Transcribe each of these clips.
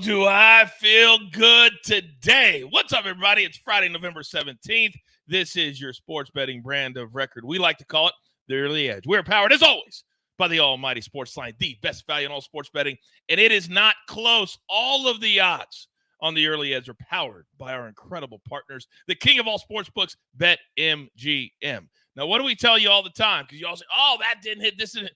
do I feel good today? What's up, everybody? It's Friday, November 17th. This is your sports betting brand of record. We like to call it the Early Edge. We're powered, as always, by the almighty SportsLine, the best value in all sports betting, and it is not close. All of the odds on the Early Edge are powered by our incredible partners, the king of all sports books, BetMGM. Now, what do we tell you all the time? Because you all say, oh, that didn't hit, this didn't.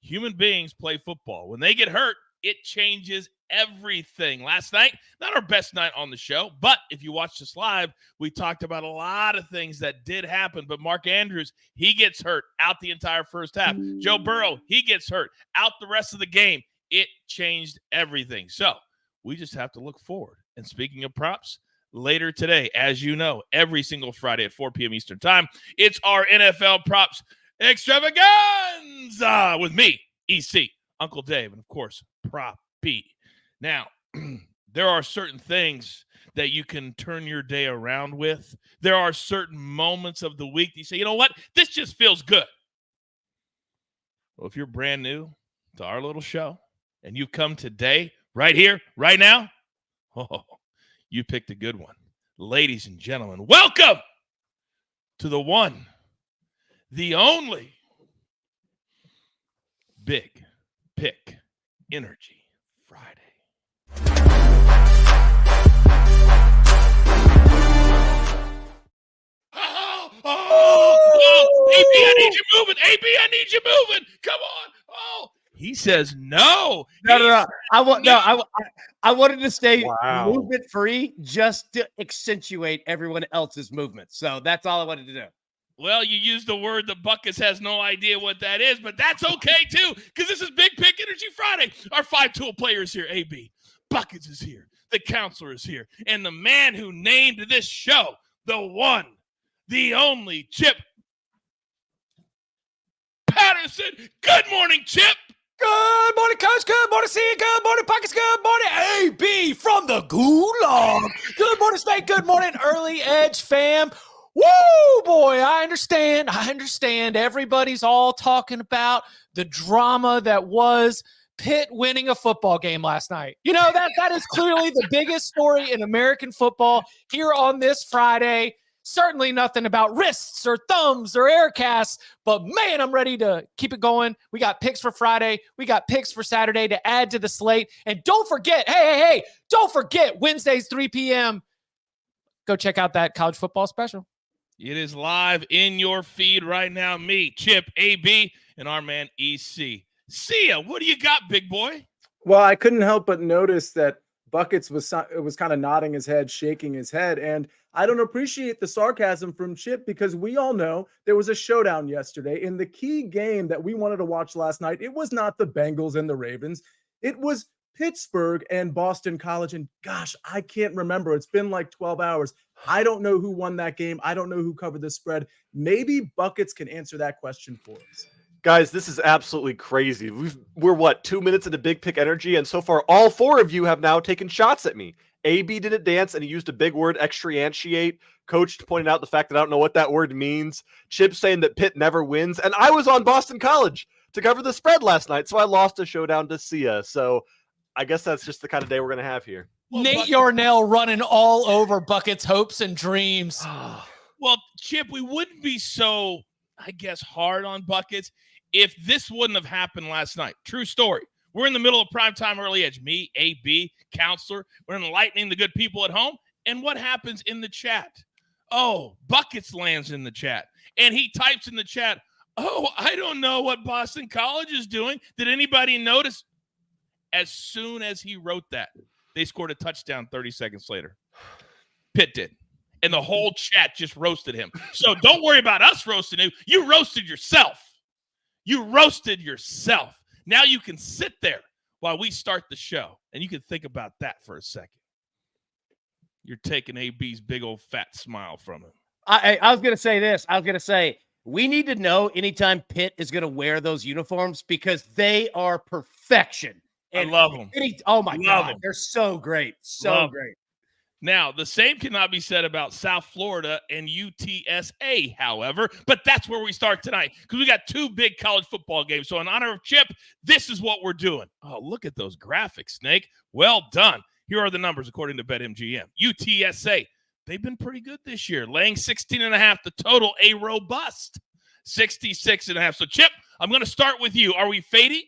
Human beings play football. When they get hurt, it changes everything. Last night, not our best night on the show, but if you watched us live, we talked about a lot of things that did happen. But Mark Andrews, he gets hurt out the entire first half. Joe Burrow, he gets hurt out the rest of the game. It changed everything. So we just have to look forward. And speaking of props, later today, as you know, every single Friday at 4 p.m. Eastern time, it's our NFL props extravaganza with me, EC, Uncle Dave, and of course, Prop B. Now, there are certain things that you can turn your day around with. There are certain moments of the week that you say, you know what? This just feels good. Well, if you're brand new to our little show and you've come today, right here, right now, oh, you picked a good one. Ladies and gentlemen, welcome to the one, the only Big Pick Energy Friday. AB, I need you moving. AB, I need you moving. Come on. Oh, he says no. No. I wanted to stay movement free just to accentuate everyone else's movement. So that's all I wanted to do. Well, you used the word that Buckets has no idea what that is, but that's okay too, because this is Big Pick Energy Friday. Our 5-tool players here, AB. Buckets is here. The counselor is here. And the man who named this show, the one, the only Chip Patterson. Good morning, Chip. Good morning, Coach. Good morning, Sia. Good morning, Pockets. Good morning, AB from the Gulag. Good morning, Snake. Good morning, Early Edge fam. Woo, boy, I understand. Everybody's all talking about the drama that was Pitt winning a football game last night. You know, that is clearly the biggest story in American football here on this Friday. Certainly nothing about wrists or thumbs or air casts, but man, I'm ready to keep it going. We got picks for Friday. We got picks for Saturday to add to the slate. And don't forget, hey, don't forget Wednesdays, 3 p.m. Go check out that college football special. It is live in your feed right now. Me, Chip, AB, and our man EC. Sia, what do you got, big boy? Well, I couldn't help but notice that Buckets was kind of nodding his head, shaking his head, and I don't appreciate the sarcasm from Chip because we all know there was a showdown yesterday in the key game that we wanted to watch last night. It was not the Bengals and the Ravens. It was Pittsburgh and Boston College, and gosh, I can't remember. It's been like 12 hours. I don't know who won that game. I don't know who covered the spread. Maybe Buckets can answer that question for us. Guys, this is absolutely crazy. We're 2 minutes into Big Pick Energy, and so far all four of you have now taken shots at me. AB didn't dance, and he used a big word, extriantiate. Coach pointed out the fact that I don't know what that word means. Chip saying that Pitt never wins, and I was on Boston College to cover the spread last night, so I lost a showdown to Sia. So I guess that's just the kind of day we're going to have here. Well, Nate Yarnell running all over Buckets' hopes and dreams. Well, Chip, we wouldn't be so, I guess, hard on Buckets if this wouldn't have happened last night. True story. We're in the middle of primetime Early Edge. Me, AB, counselor. We're enlightening the good people at home. And what happens in the chat? Oh, Buckets lands in the chat. And he types in the chat, oh, I don't know what Boston College is doing. Did anybody notice? As soon as he wrote that, they scored a touchdown 30 seconds later. Pitt did. And the whole chat just roasted him. So don't worry about us roasting him. You roasted yourself. Now you can sit there while we start the show, and you can think about that for a second. You're taking AB's big old fat smile from him. I was going to say this. We need to know anytime Pitt is going to wear those uniforms because they are perfection. And I love them. Oh, my God. They're so great. Great. Now, the same cannot be said about South Florida and UTSA, however, but that's where we start tonight because we got two big college football games. So in honor of Chip, this is what we're doing. Oh, look at those graphics, Snake. Well done. Here are the numbers according to BetMGM. UTSA, they've been pretty good this year, laying 16.5. The total, a robust 66.5. So, Chip, I'm going to start with you. Are we fading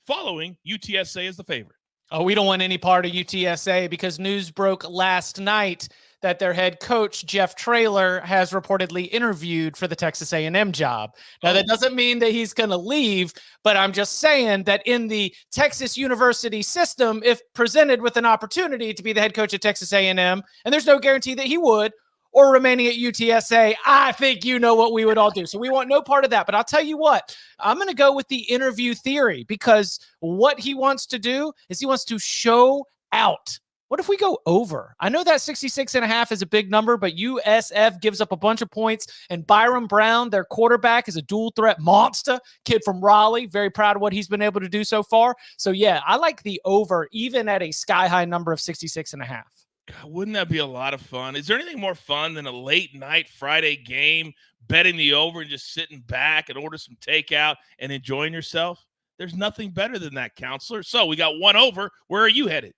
following UTSA as the favorite? Oh, we don't want any part of UTSA because news broke last night that their head coach, Jeff Traylor, has reportedly interviewed for the Texas A&M job. Now, that doesn't mean that he's going to leave, but I'm just saying that in the Texas University system, if presented with an opportunity to be the head coach at Texas A&M, and there's no guarantee that he would, or remaining at UTSA, I think you know what we would all do. So we want no part of that. But I'll tell you what, I'm going to go with the interview theory because what he wants to do is he wants to show out. What if we go over? I know that 66.5 is a big number, but USF gives up a bunch of points, and Byron Brown, their quarterback, is a dual threat monster, kid from Raleigh. Very proud of what he's been able to do so far. So, yeah, I like the over, even at a sky-high number of 66.5. God, wouldn't that be a lot of fun? Is there anything more fun than a late night Friday game, betting the over and just sitting back and order some takeout and enjoying yourself? There's nothing better than that, counselor. So we got one over. Where are you headed?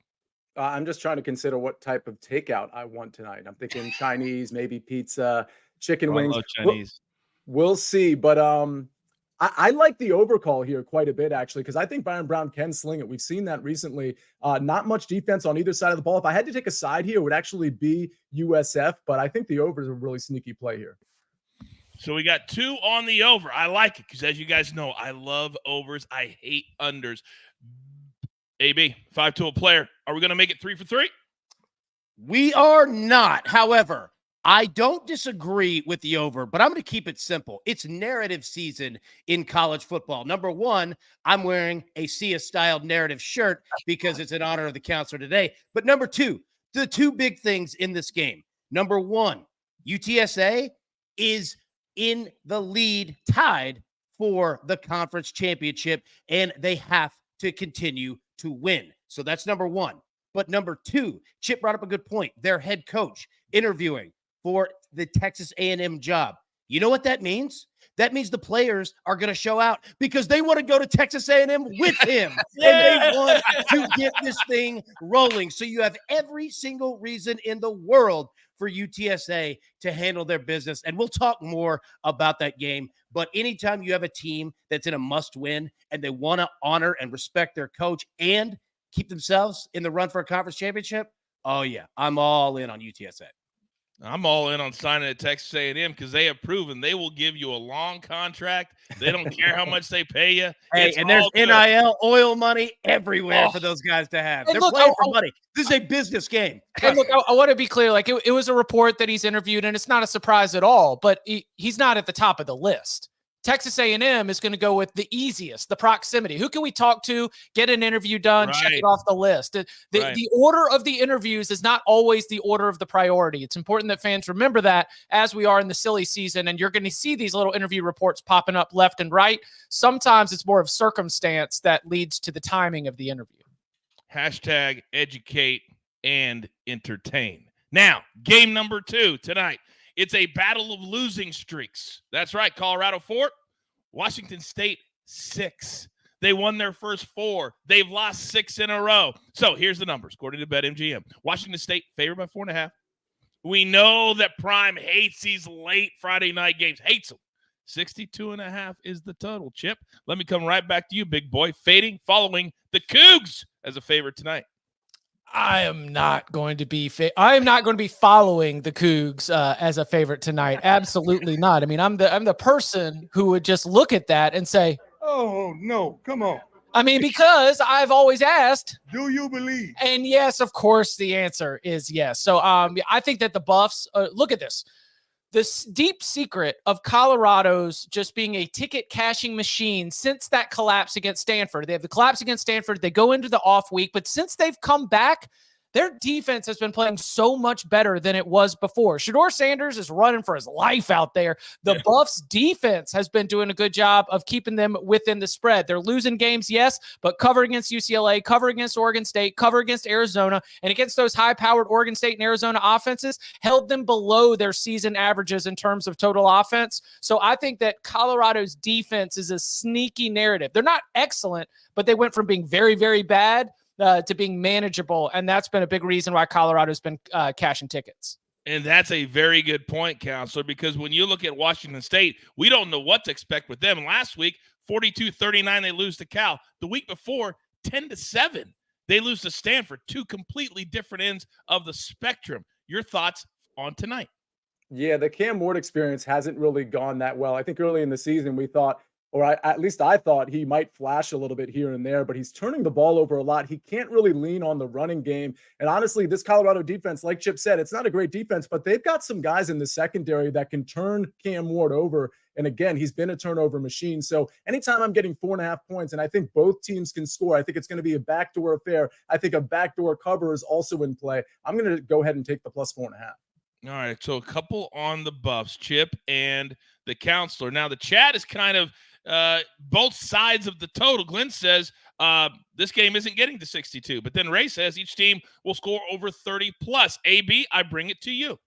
I'm just trying to consider what type of takeout I want tonight. I'm thinking Chinese, maybe pizza, chicken wings. I love Chinese. We'll see. But I like the overcall here quite a bit, actually, because I think Byron Brown can sling it. We've seen that recently. Not much defense on either side of the ball. If I had to take a side here, it would actually be USF, but I think the over is a really sneaky play here. So we got 2 on the over. I like it because, as you guys know, I love overs. I hate unders. AB, 5-tool player. Are we going to make it 3 for 3? We are not. However, I don't disagree with the over, but I'm going to keep it simple. It's narrative season in college football. Number one, I'm wearing a Sia-styled narrative shirt because it's in honor of the counselor today. But number two, the two big things in this game. Number one, UTSA is in the lead, tied for the conference championship, and they have to continue to win. So that's number one. But number two, Chip brought up a good point. Their head coach interviewing for the Texas A&M job. You know what that means? That means the players are going to show out because they want to go to Texas A&M with him. And they want to get this thing rolling. So you have every single reason in the world for UTSA to handle their business. And we'll talk more about that game. But anytime you have a team that's in a must-win and they want to honor and respect their coach and keep themselves in the run for a conference championship, oh, yeah, I'm all in on UTSA. I'm all in on signing at Texas A&M because they have proven they will give you a long contract. They don't care how much they pay you. Hey, and there's NIL oil money everywhere for those guys to have. They're playing for money. This is a business game. And look, I want to be clear. Like it was a report that he's interviewed, and it's not a surprise at all. But he's not at the top of the list. Texas A&M is going to go with the easiest, the proximity. Who can we talk to, get an interview done, check it off the list? The order of the interviews is not always the order of the priority. It's important that fans remember that as we are in the silly season, and you're going to see these little interview reports popping up left and right. Sometimes it's more of circumstance that leads to the timing of the interview. Hashtag educate and entertain. Now, game number 2 tonight. It's a battle of losing streaks. That's right. Colorado 4, Washington State 6. They won their first 4. They've lost 6 in a row. So here's the numbers, according to BetMGM. Washington State favored by 4.5. We know that Prime hates these late Friday night games. Hates them. 62.5 is the total. Chip, let me come right back to you, big boy. Fading, following the Cougs as a favorite tonight. I am not going to be following the Cougs as a favorite tonight. Absolutely not. I mean, I'm the person who would just look at that and say, "Oh no, come on." I mean, because I've always asked, do you believe? And yes, of course, the answer is yes. So I think that the Buffs, look at this. This deep secret of Colorado's just being a ticket cashing machine since that collapse against Stanford. They have the collapse against Stanford. They go into the off week, but since they've come back, their defense has been playing so much better than it was before. Shedeur Sanders is running for his life out there. The Buffs defense has been doing a good job of keeping them within the spread. They're losing games, yes, but cover against UCLA, cover against Oregon State, cover against Arizona, and against those high-powered Oregon State and Arizona offenses, held them below their season averages in terms of total offense. So I think that Colorado's defense is a sneaky narrative. They're not excellent, but they went from being very, very bad to being manageable. And that's been a big reason why Colorado's been cashing tickets. And that's a very good point, Counselor, because when you look at Washington State, we don't know what to expect with them. Last week, 42-39, they lose to Cal. The week before, 10-7, they lose to Stanford. Two completely different ends of the spectrum. Your thoughts on tonight? Yeah, the Cam Ward experience hasn't really gone that well. I think early in the season we thought, at least I thought he might flash a little bit here and there, but he's turning the ball over a lot. He can't really lean on the running game. And honestly, this Colorado defense, like Chip said, it's not a great defense, but they've got some guys in the secondary that can turn Cam Ward over. And again, he's been a turnover machine. So anytime I'm getting 4.5 points, and I think both teams can score, I think it's going to be a backdoor affair. I think a backdoor cover is also in play. I'm going to go ahead and take the plus 4.5. All right, so a couple on the buffs, Chip and the Counselor. Now, the chat is kind of both sides of the total. Glenn says this game isn't getting to 62, but then Ray says each team will score over 30 plus. AB, I bring it to you.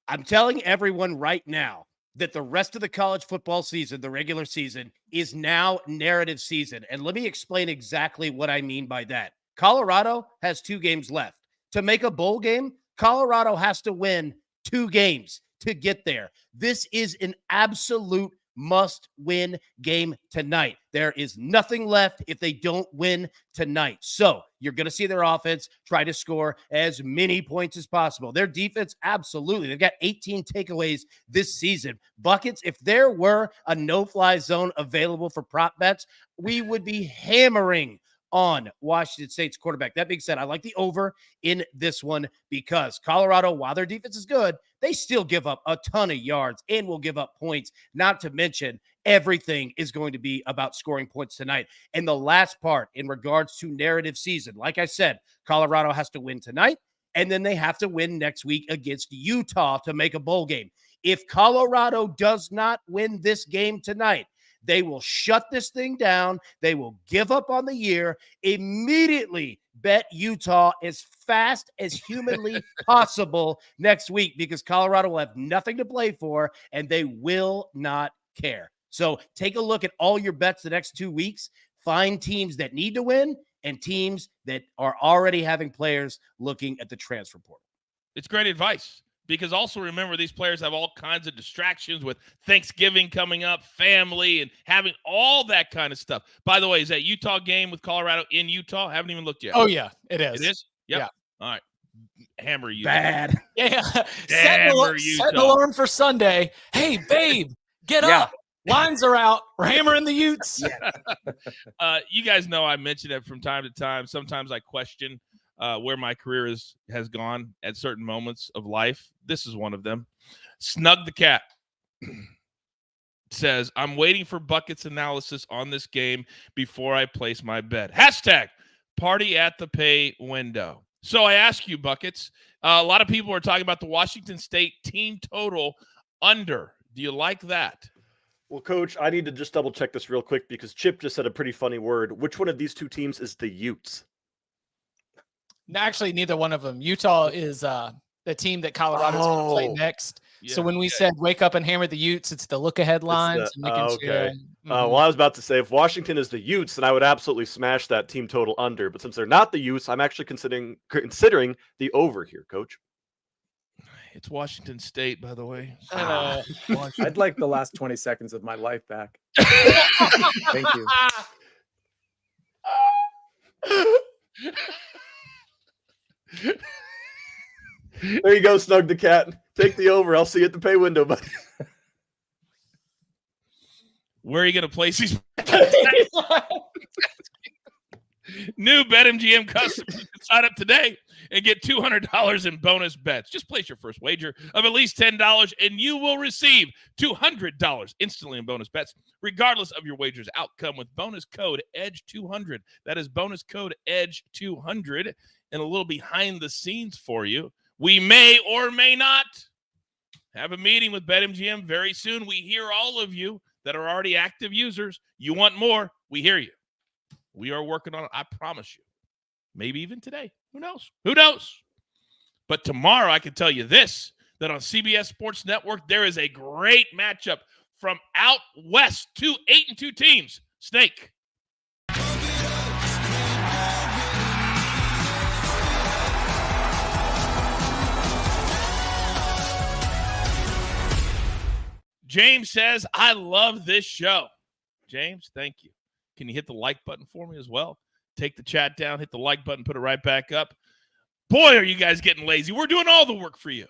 I'm telling everyone right now that the rest of the college football season, the regular season, is now narrative season. And let me explain exactly what I mean by that. Colorado has 2 games left. To make a bowl game, Colorado has to win 2 games to get there. This is an absolute must-win game tonight. There is nothing left if they don't win tonight. So you're going to see their offense try to score as many points as possible. Their defense, absolutely. They've got 18 takeaways this season. Buckets, if there were a no-fly zone available for prop bets, we would be hammering on Washington State's quarterback. That being said, I like the over in this one because Colorado, while their defense is good, they still give up a ton of yards and will give up points. Not to mention, everything is going to be about scoring points tonight. And the last part in regards to narrative season, like I said, Colorado has to win tonight, and then they have to win next week against Utah to make a bowl game. If Colorado does not win this game tonight, they will shut this thing down. They will give up on the year, immediately bet Utah as fast as humanly possible next week because Colorado will have nothing to play for and they will not care. So take a look at all your bets the next 2 weeks. Find teams that need to win and teams that are already having players looking at the transfer portal. It's great advice. Because also remember, these players have all kinds of distractions with Thanksgiving coming up, family, and having all that kind of stuff. By the way, is that Utah game with Colorado in Utah? I haven't even looked yet. Oh, yeah, it is. It is? Yep. Yeah. All right. Hammer Utah. Bad. Yeah. Set Utah. an alarm for Sunday. Hey, babe, get up. Lines are out. We're hammering the Utes. You guys know I mention it from time to time. Sometimes I question where my career has gone at certain moments of life. This is one of them. Snug the Cat says, I'm waiting for Buckets analysis on this game before I place my bet. Hashtag party at the pay window. So I ask you, Buckets, a lot of people are talking about the Washington State team total under. Do you like that? Well, Coach, I need to just double check this real quick because Chip just said a pretty funny word. Which one of these 2 teams is the Utes? Actually, neither one of them. Utah is the team that Colorado's going to play next. Yeah. So when we said wake up and hammer the Utes, it's the look-ahead lines. Okay. Well, I was about to say, if Washington is the Utes, then I would absolutely smash that team total under. But since they're not the Utes, I'm actually considering the over here, Coach. It's Washington State, by the way. I'd like the last 20 seconds of my life back. Thank you. There you go, Snug the Cat. Take the over. I'll see you at the pay window, buddy. Where are you going to place these? New BetMGM customers can sign up today and get $200 in bonus bets. Just place your first wager of at least $10 and you will receive $200 instantly in bonus bets, regardless of your wager's outcome with bonus code EDGE200. That is bonus code EDGE200. And a little behind the scenes for you. We may or may not have a meeting with BetMGM very soon. We hear all of you that are already active users. You want more? We hear you. We are working on it. I promise you. Maybe even today. Who knows? Who knows? But tomorrow I can tell you this, that on CBS Sports Network, there is a great matchup from out west. 2 8-2 teams. Snake. James says, I love this show. James, thank you. Can you hit the like button for me as well? Take the chat down, hit the like button, put it right back up. Boy, are you guys getting lazy. We're doing all the work for you.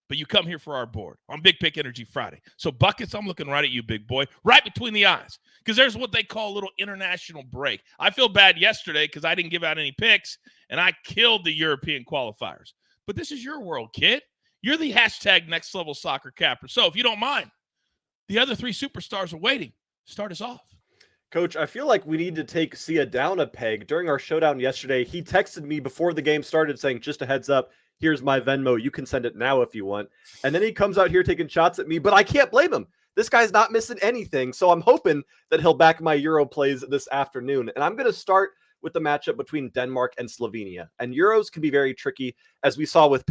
But you come here for our board on Big Pick Energy Friday. So, Buckets, I'm looking right at you, big boy, right between the eyes, because there's what they call a little international break. I feel bad yesterday because I didn't give out any picks, and I killed the European qualifiers. But this is your world, kid. You're the hashtag next level soccer capper. So, if you don't mind, the other three superstars are waiting. Start us off. Coach, I feel like we need to take Sia down a peg. During our showdown yesterday, he texted me before the game started saying, just a heads up, here's my Venmo. You can send it now if you want. And then he comes out here taking shots at me, but I can't blame him. This guy's not missing anything. So I'm hoping that he'll back my Euro plays this afternoon. And I'm going to start with the matchup between Denmark and Slovenia. And Euros can be very tricky, as we saw with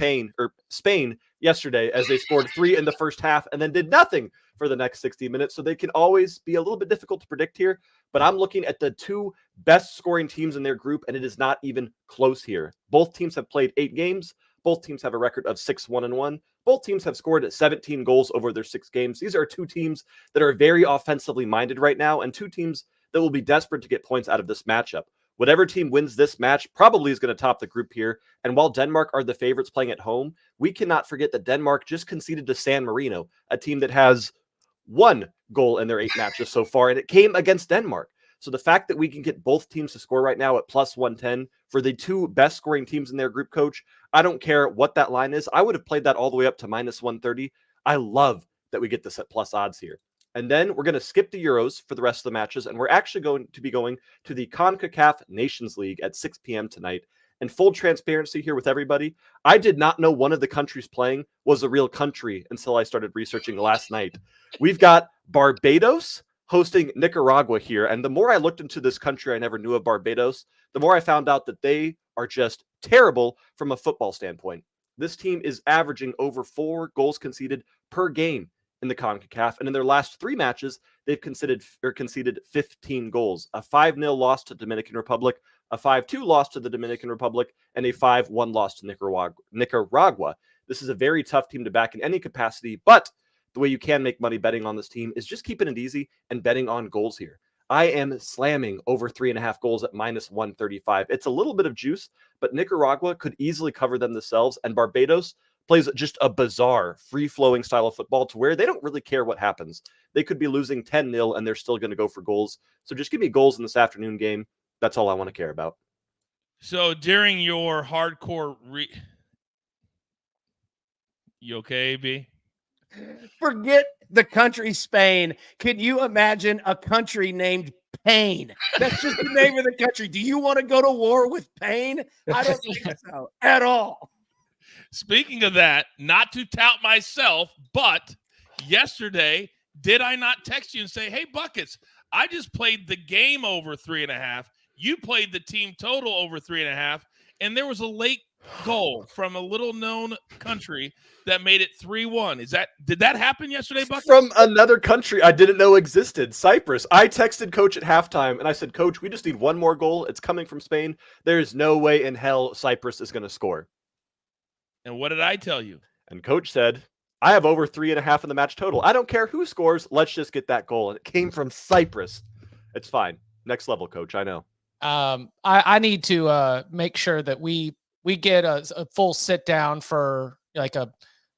Spain yesterday, as they scored 3 in the first half and then did nothing for the next 60 minutes. So they can always be a little bit difficult to predict here. But I'm looking at the two best scoring teams in their group, and it is not even close here. Both teams have played 8 games. Both teams have a record of 6-1-1. Both teams have scored 17 goals over their 6 games. These are two teams that are very offensively minded right now, and two teams that will be desperate to get points out of this matchup. Whatever team wins this match probably is going to top the group here. And while Denmark are the favorites playing at home, we cannot forget that Denmark just conceded to San Marino, a team that has 1 goal in their 8 matches so far, and it came against Denmark. So the fact that we can get both teams to score right now at plus 110 for the two best scoring teams in their group, Coach, I don't care what that line is. I would have played that all the way up to minus 130. I love that we get this at plus odds here. And then we're going to skip the Euros for the rest of the matches, and we're actually going to be going to the CONCACAF Nations League at 6 p.m. tonight. And full transparency here with everybody, I did not know one of the countries playing was a real country until I started researching last night. We've got Barbados hosting Nicaragua here. And the more I looked into this country I never knew of, Barbados, the more I found out that they are just terrible from a football standpoint. This team is averaging over 4 goals conceded per game in the CONCACAF. And in their last 3 matches, they've conceded 15 goals. A 5-0 loss to Dominican Republic, a 5-2 loss to the Dominican Republic, and a 5-1 loss to Nicaragua. This is a very tough team to back in any capacity, but the way you can make money betting on this team is just keeping it easy and betting on goals here. I am slamming over 3.5 goals at minus 135. It's a little bit of juice, but Nicaragua could easily cover them themselves, and Barbados plays just a bizarre, free-flowing style of football to where they don't really care what happens. They could be losing 10-0, and they're still going to go for goals. So just give me goals in this afternoon game. That's all I want to care about. So during your hardcore you okay, AB? Forget the country Spain. Can you imagine a country named Pain? That's just the name of the country. Do you want to go to war with Pain? I don't think so at all. Speaking of that, not to tout myself, but yesterday, did I not text you and say, hey, Buckets, I just played the game over 3.5. You played the team total over 3.5, and there was a late goal from a little-known country that made it 3-1. Did that happen yesterday, Buckets? From another country I didn't know existed, Cyprus. I texted Coach at halftime, and I said, Coach, we just need 1 more goal. It's coming from Spain. There's no way in hell Cyprus is going to score. And what did I tell you? And Coach said, I have over 3.5 in the match total. I don't care who scores. Let's just get that goal. And it came from Cyprus. It's fine. Next level, Coach. I know. I need to make sure that we get a full sit down for like a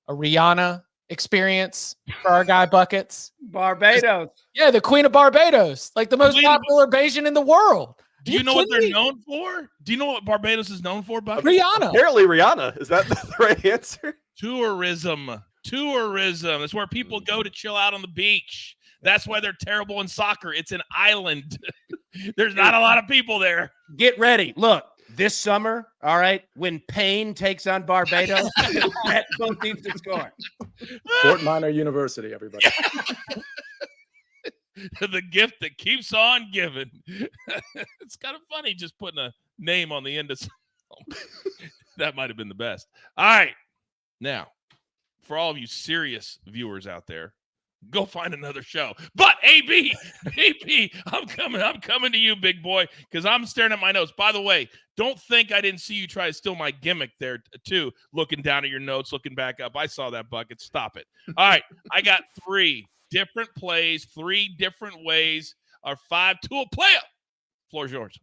Rihanna experience for our guy Buckets. Barbados. Yeah, the Queen of Barbados, like the most popular Bayesian in the world. Do you know what they're known for? Do you know what Barbados is known for, Buckets? Rihanna. Apparently Rihanna. Is that the right answer? Tourism. It's where people go to chill out on the beach. That's why they're terrible in soccer. It's an island. There's not a lot of people there. Get ready. Look, this summer, all right, when Pain takes on Barbados, both teams to score. Fort Minor University, everybody. The gift that keeps on giving. It's kind of funny just putting a name on the end of something. That might have been the best. All right. Now, for all of you serious viewers out there, go find another show. But AB, I'm coming to you, big boy, because I'm staring at my notes. By the way, don't think I didn't see you try to steal my gimmick there too, looking down at your notes, looking back up. I saw that bucket. Stop it. All right, I got 3 different plays, 3 different ways, or 5 to a player. Floor's yours.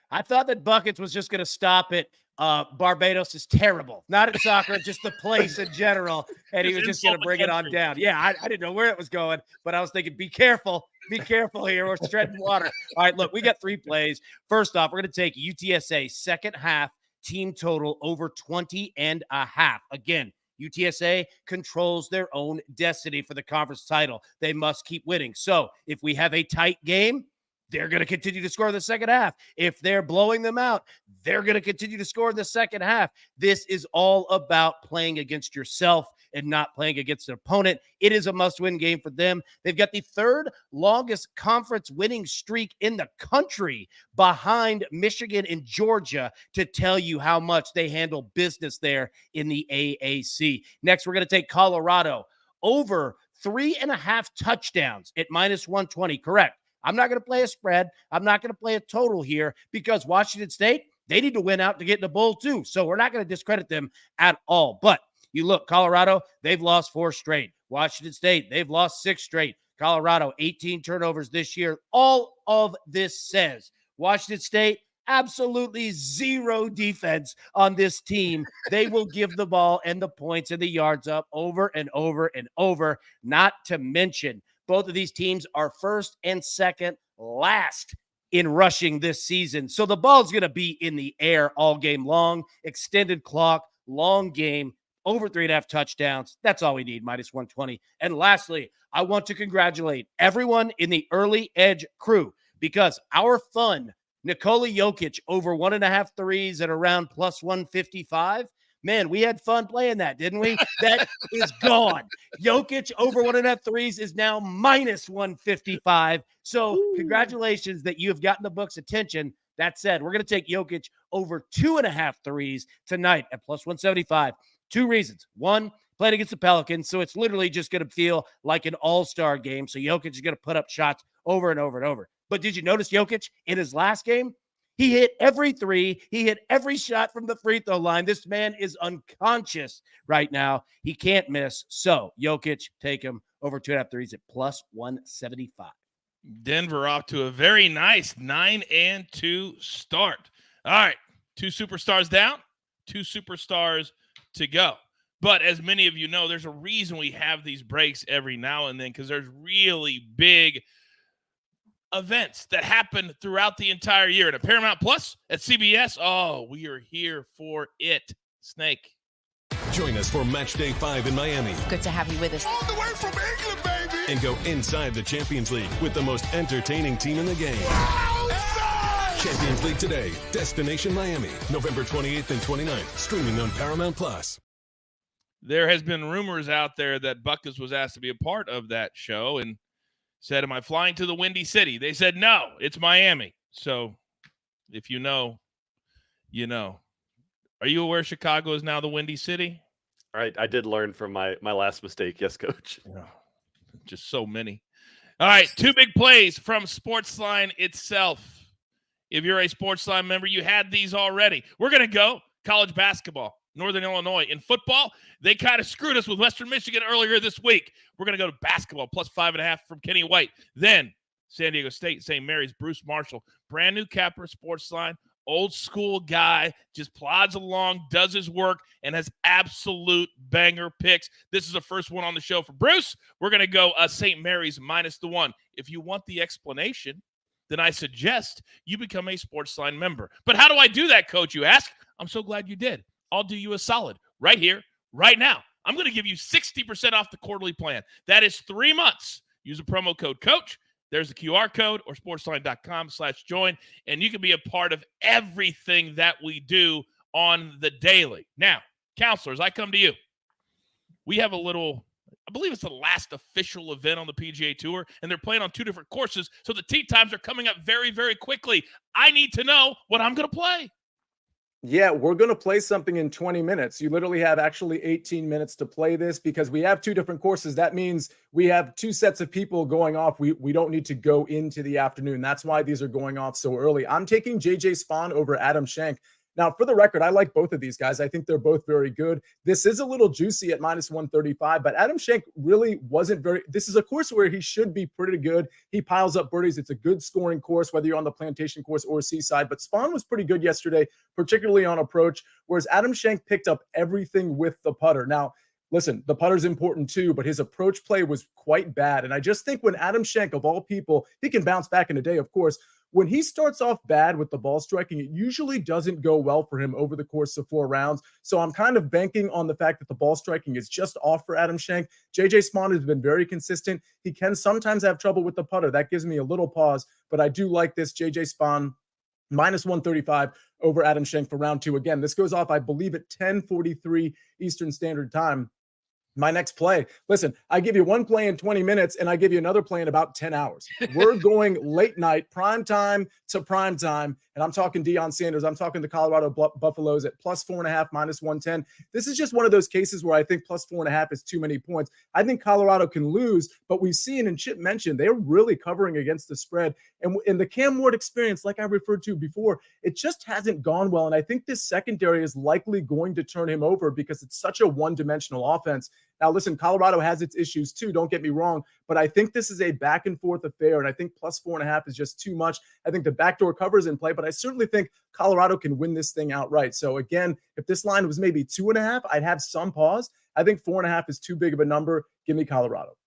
I thought that Buckets was just going to stop it. Barbados is terrible. Not at soccer, just the place in general. And he was just going to bring it on down. Yeah, I didn't know where it was going, but I was thinking, be careful. Be careful here. We're treading water. All right, look, we got 3 plays. First off, we're going to take UTSA second half team total over 20.5. Again, UTSA controls their own destiny for the conference title. They must keep winning. So if we have a tight game, they're going to continue to score in the second half. If they're blowing them out, they're going to continue to score in the second half. This is all about playing against yourself and not playing against an opponent. It is a must-win game for them. They've got the 3rd longest conference winning streak in the country behind Michigan and Georgia to tell you how much they handle business there in the AAC. Next, we're going to take Colorado over 3.5 touchdowns at -120. Correct. I'm not going to play a spread. I'm not going to play a total here because Washington State, they need to win out to get in the bowl too. So we're not going to discredit them at all. But you look, Colorado, they've lost 4 straight. Washington State, they've lost 6 straight. Colorado, 18 turnovers this year. All of this says Washington State, absolutely 0 defense on this team. They will give the ball and the points and the yards up over and over and over, not to mention both of these teams are 1st and 2nd last in rushing this season. So the ball's going to be in the air all game long. Extended clock, long game, over 3.5 touchdowns. That's all we need, -120. And lastly, I want to congratulate everyone in the Early Edge crew because our fun Nikola Jokic over 1.5 threes at around +155. Man, we had fun playing that, didn't we? That is gone. Jokic over 1.5 threes is now -155. So congratulations that you have gotten the book's attention. That said, we're going to take Jokic over 2.5 threes tonight at +175. 2 reasons. 1, playing against the Pelicans, so it's literally just going to feel like an all-star game. So Jokic is going to put up shots over and over and over. But did you notice Jokic in his last game? He hit every 3. He hit every shot from the free throw line. This man is unconscious right now. He can't miss. So, Jokic, take him over 2.5 threes at +175. Denver off to a very nice 9-2 start. All right, 2 superstars down, 2 superstars to go. But as many of you know, there's a reason we have these breaks every now and then because there's really big events that happen throughout the entire year. And at Paramount Plus, at CBS, we are here for it. Snake. Join us for Match Day 5 in Miami. Good to have you with us. All the way from England, baby. And go inside the Champions League with the most entertaining team in the game. Champions League today. Destination Miami. November 28th and 29th. Streaming on Paramount Plus. There has been rumors out there that Buckus was asked to be a part of that show and said, am I flying to the Windy City? They said, no, it's Miami. So if you know, you know. Are you aware Chicago is now the Windy City? All right, I did learn from my last mistake. Yes, Coach. Yeah, just so many. All right, 2 big plays from SportsLine itself. If you're a SportsLine member, you had these already. We're going to go college basketball. Northern Illinois. In football, they kind of screwed us with Western Michigan earlier this week. We're going to go to basketball, +5.5 from Kenny White. Then San Diego State, St. Mary's, Bruce Marshall. Brand new capper, SportsLine. Old school guy, just plods along, does his work, and has absolute banger picks. This is the first one on the show for Bruce. We're going to go St. Mary's -1. If you want the explanation, then I suggest you become a SportsLine member. But how do I do that, Coach, you ask? I'm so glad you did. I'll do you a solid right here, right now. I'm going to give you 60% off the quarterly plan. That is 3 months. Use a promo code COACH. There's the QR code or sportsline.com/join, and you can be a part of everything that we do on the daily. Now, counselors, I come to you. We have a little, I believe it's the last official event on the PGA Tour, and they're playing on 2 different courses, so the tee times are coming up very, very quickly. I need to know what I'm going to play. Yeah, we're going to play something in 20 minutes. You literally have actually 18 minutes to play this because we have two different courses. That means we have two sets of people going off. We don't need to go into the afternoon. That's why these are going off so early. I'm taking JJ Spawn over Adam Schenk. Now, for the record, I like both of these guys. I think they're both very good. This is a little juicy at minus 135, but Adam Schenk really wasn't very. This is a course where he should be pretty good. He piles up birdies. It's a good scoring course, whether you're on the Plantation course or Seaside. But Spawn was pretty good yesterday, particularly on approach, whereas Adam Schenk picked up everything with the putter. Now, listen, the putter's important too, but his approach play was quite bad. And I just think when Adam Schenk, of all people, he can bounce back in a day, of course. When he starts off bad with the ball striking, it usually doesn't go well for him over the course of 4 rounds. So I'm kind of banking on the fact that the ball striking is just off for Adam Schenk. JJ Spawn has been very consistent. He can sometimes have trouble with the putter. That gives me a little pause, but I do like this JJ Spawn minus 135 over Adam Schenk for round 2. Again, this goes off, I believe, at 10:43 Eastern Standard Time. My next play. Listen, I give you one play in 20 minutes and I give you another play in about 10 hours. We're going late night, prime time to prime time. And I'm talking Deion Sanders. I'm talking the Colorado Buffaloes at plus 4.5, minus 110. This is just one of those cases where I think plus 4.5 is too many points. I think Colorado can lose, but we've seen, and Chip mentioned, they're really covering against the spread. And in the Cam Ward experience, like I referred to before, it just hasn't gone well. And I think this secondary is likely going to turn him over because it's such a one-dimensional offense. Now, listen, Colorado has its issues too, don't get me wrong, but I think this is a back and forth affair, and I think plus 4.5 is just too much. I think the backdoor cover is in play, but I certainly think Colorado can win this thing outright. So again, if this line was maybe 2.5, I'd have some pause. I think 4.5 is too big of a number. Give me Colorado.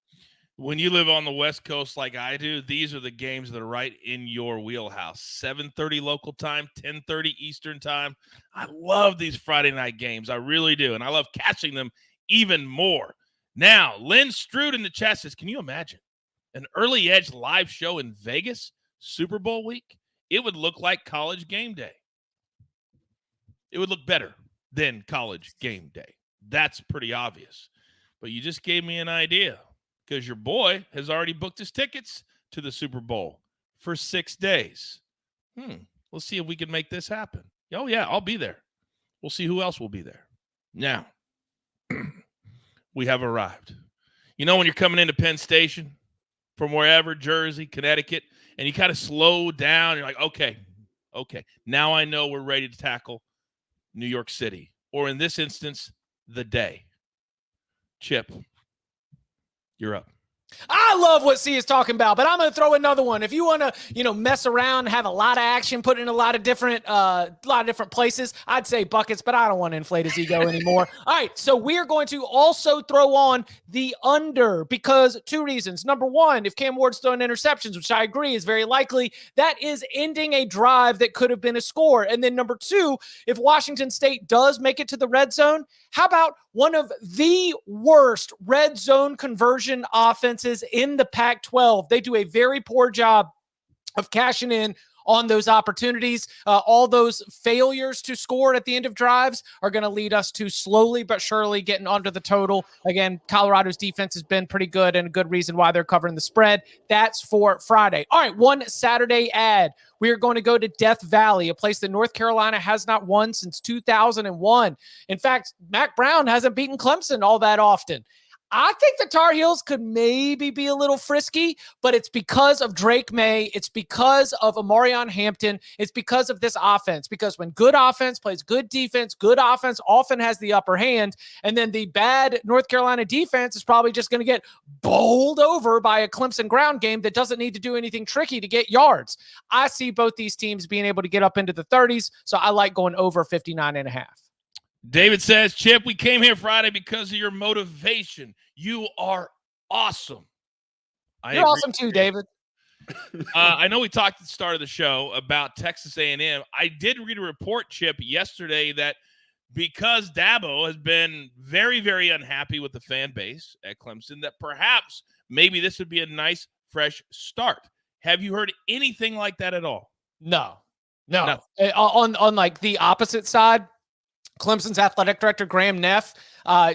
When you live on the West Coast like I do, these are the games that are right in your wheelhouse. 7:30 local time, 10:30 Eastern time. I love these Friday night games. I really do, and I love catching them even more. Now, Lynn Strud in the chat says, can you imagine an early edge live show in Vegas, Super Bowl week? It would look like College Game Day. It would look better than College Game Day. That's pretty obvious. But you just gave me an idea because your boy has already booked his tickets to the Super Bowl for 6 days. Let's see if we can make this happen. Oh, yeah, I'll be there. We'll see who else will be there. Now, we have arrived. You know when you're coming into Penn Station from wherever, Jersey, Connecticut, and you kind of slow down, you're like, okay, now I know we're ready to tackle New York City, or in this instance, the day. Chip, you're up. I love what C is talking about, but I'm going to throw another one. If you want to, mess around, have a lot of action, put in a lot of different places, I'd say buckets, but I don't want to inflate his ego anymore. All right, so we're going to also throw on the under because 2 reasons. Number one, if Cam Ward's throwing interceptions, which I agree is very likely, that is ending a drive that could have been a score. And then number 2, if Washington State does make it to the red zone, how about one of the worst red zone conversion offenses in the Pac-12? They do a very poor job of cashing in on those opportunities. All those failures to score at the end of drives are going to lead us to slowly but surely getting under the total. Again, Colorado's defense has been pretty good and a good reason why they're covering the spread. That's for Friday. All right, one Saturday ad. We are going to go to Death Valley, a place that North Carolina has not won since 2001. In fact, Mac Brown hasn't beaten Clemson all that often. I think the Tar Heels could maybe be a little frisky, but it's because of Drake May. It's because of Amarion Hampton. It's because of this offense. Because when good offense plays good defense, good offense often has the upper hand. And then the bad North Carolina defense is probably just going to get bowled over by a Clemson ground game that doesn't need to do anything tricky to get yards. I see both these teams being able to get up into the 30s, so I like going over 59.5. David says, Chip, we came here Friday because of your motivation. You are awesome. You're awesome too, David. I know we talked at the start of the show about Texas A&M. I did read a report, Chip, yesterday that because Dabo has been very, very unhappy with the fan base at Clemson, that perhaps maybe this would be a nice, fresh start. Have you heard anything like that at all? No. On like the opposite side, Clemson's athletic director, Graham Neff,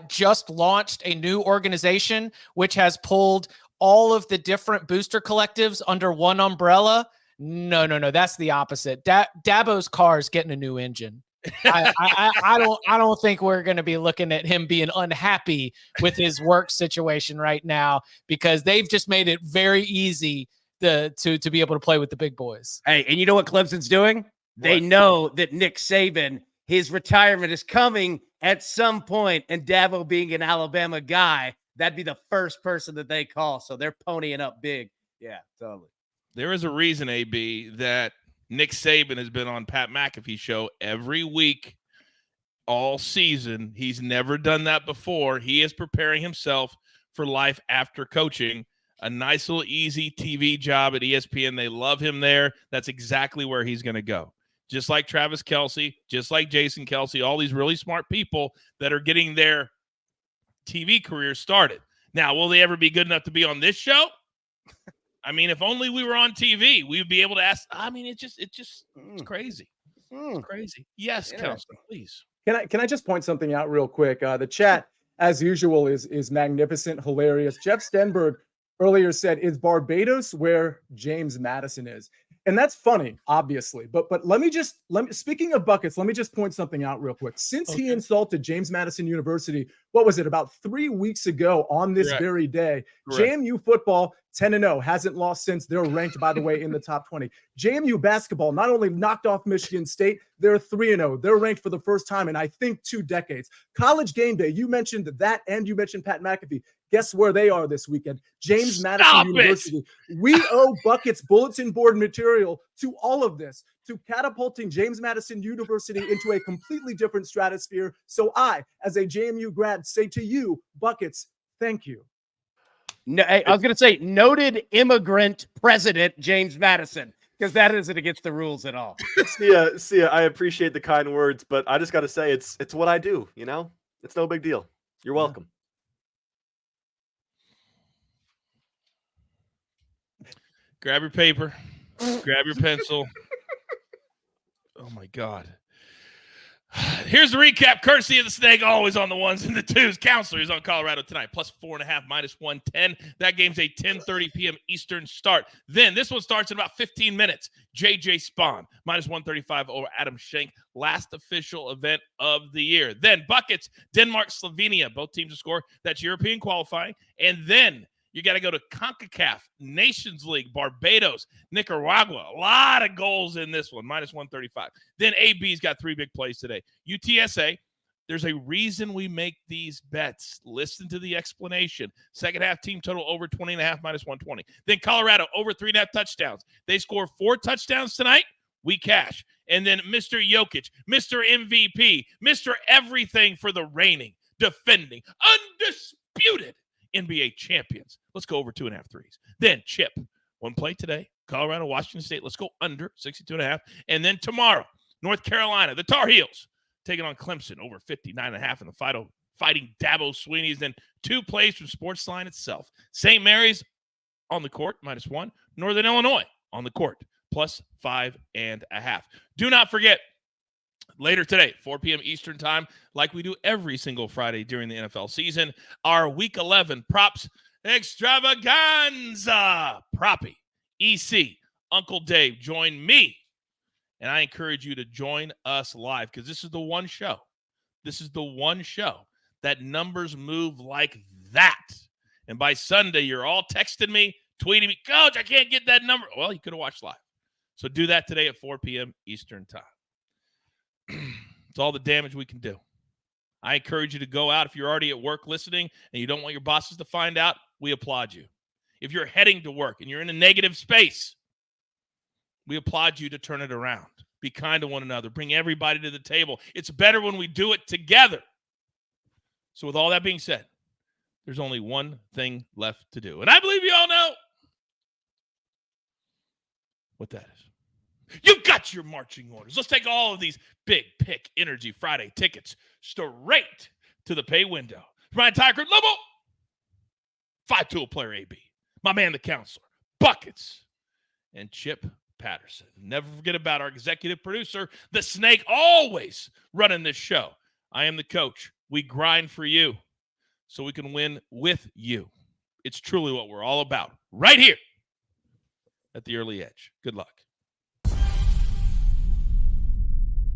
just launched a new organization which has pulled all of the different booster collectives under one umbrella. No. That's the opposite. Dabo's car is getting a new engine. I don't think we're going to be looking at him being unhappy with his work situation right now, because they've just made it very easy to be able to play with the big boys. Hey, and you know what Clemson's doing? They know that Nick Saban, his retirement is coming at some point, and Dabo being an Alabama guy, that'd be the first person that they call. So they're ponying up big. Yeah, totally. There is a reason, AB, that Nick Saban has been on Pat McAfee's show every week all season. He's never done that before. He is preparing himself for life after coaching. A nice little easy TV job at ESPN. They love him there. That's exactly where he's going to go. Just like Travis Kelce, just like Jason Kelce, all these really smart people that are getting their TV careers started. Now, will they ever be good enough to be on this show? I mean, if only we were on TV, we'd be able to ask. I mean, it's crazy. It's crazy. Yes, Counselor, please. Can I just point something out real quick? The chat, as usual, is magnificent, hilarious. Jeff Stenberg earlier said, "Is Barbados where James Madison is?" And that's funny, obviously. But let me speaking of buckets, let me just point something out real quick. Since he insulted James Madison University, what was it, about 3 weeks ago on this very day? JMU football 10-0, hasn't lost since. They're ranked, by the way, in the top 20. JMU basketball not only knocked off Michigan State, they're 3-0. They're ranked for the first time in, I think, 2 decades. College Game Day, you mentioned that, and you mentioned Pat McAfee. Guess where they are this weekend? James Madison University. We owe Buckets bulletin board material to all of this, to catapulting James Madison University into a completely different stratosphere. So I, as a JMU grad, say to you, Buckets, thank you. No, I was going to say noted immigrant president James Madison, because that isn't against the rules at all. Sia, I appreciate the kind words, but I just got to say it's what I do, you know? It's no big deal. You're welcome. Grab your paper. Grab your pencil. Oh, my God. Here's the recap, courtesy of the Snake, always on the ones and the twos. Counselor is on Colorado tonight, plus 4.5, minus 110. That game's a 10:30 p.m. Eastern start. Then this one starts in about 15 minutes. J.J. Spahn, minus 135 over Adam Schenk, last official event of the year. Then Buckets, Denmark, Slovenia, both teams to score. That's European qualifying. And then you got to go to CONCACAF, Nations League, Barbados, Nicaragua. A lot of goals in this one, minus 135. Then AB's got 3 big plays today. UTSA, there's a reason we make these bets. Listen to the explanation. Second half team total over 20.5, minus 120. Then Colorado, over 3.5 touchdowns. They score 4 touchdowns tonight, we cash. And then Mr. Jokic, Mr. MVP, Mr. Everything for the reigning, defending, undisputed NBA champions. Let's go over 2.5 threes. Then Chip, 1 play today. Colorado, Washington State. Let's go under 62.5. And then tomorrow, North Carolina, the Tar Heels taking on Clemson over 59.5 in the fighting Dabo Sweeney's. Then 2 plays from SportsLine itself. St. Mary's on the court, minus 1. Northern Illinois on the court, plus 5.5. Do not forget, later today, 4 p.m. Eastern time, like we do every single Friday during the NFL season, our Week 11 props extravaganza. Proppy, EC, Uncle Dave, join me, and I encourage you to join us live, because this is the one show. This is the one show that numbers move like that. And by Sunday, you're all texting me, tweeting me, Coach, I can't get that number. Well, you could have watched live. So do that today at 4 p.m. Eastern time. It's all the damage we can do. I encourage you to go out. If you're already at work listening and you don't want your bosses to find out, we applaud you. If you're heading to work and you're in a negative space, we applaud you to turn it around. Be kind to one another. Bring everybody to the table. It's better when we do it together. So with all that being said, there's only one thing left to do. And I believe you all know what that is. You've got your marching orders. Let's take all of these Big Pick Energy Friday tickets straight to the pay window. For my entire crew, Lobo, 5-tool player AB, my man, the counselor, Buckets, and Chip Patterson. Never forget about our executive producer, the Snake, always running this show. I am the coach. We grind for you so we can win with you. It's truly what we're all about right here at the Early Edge. Good luck.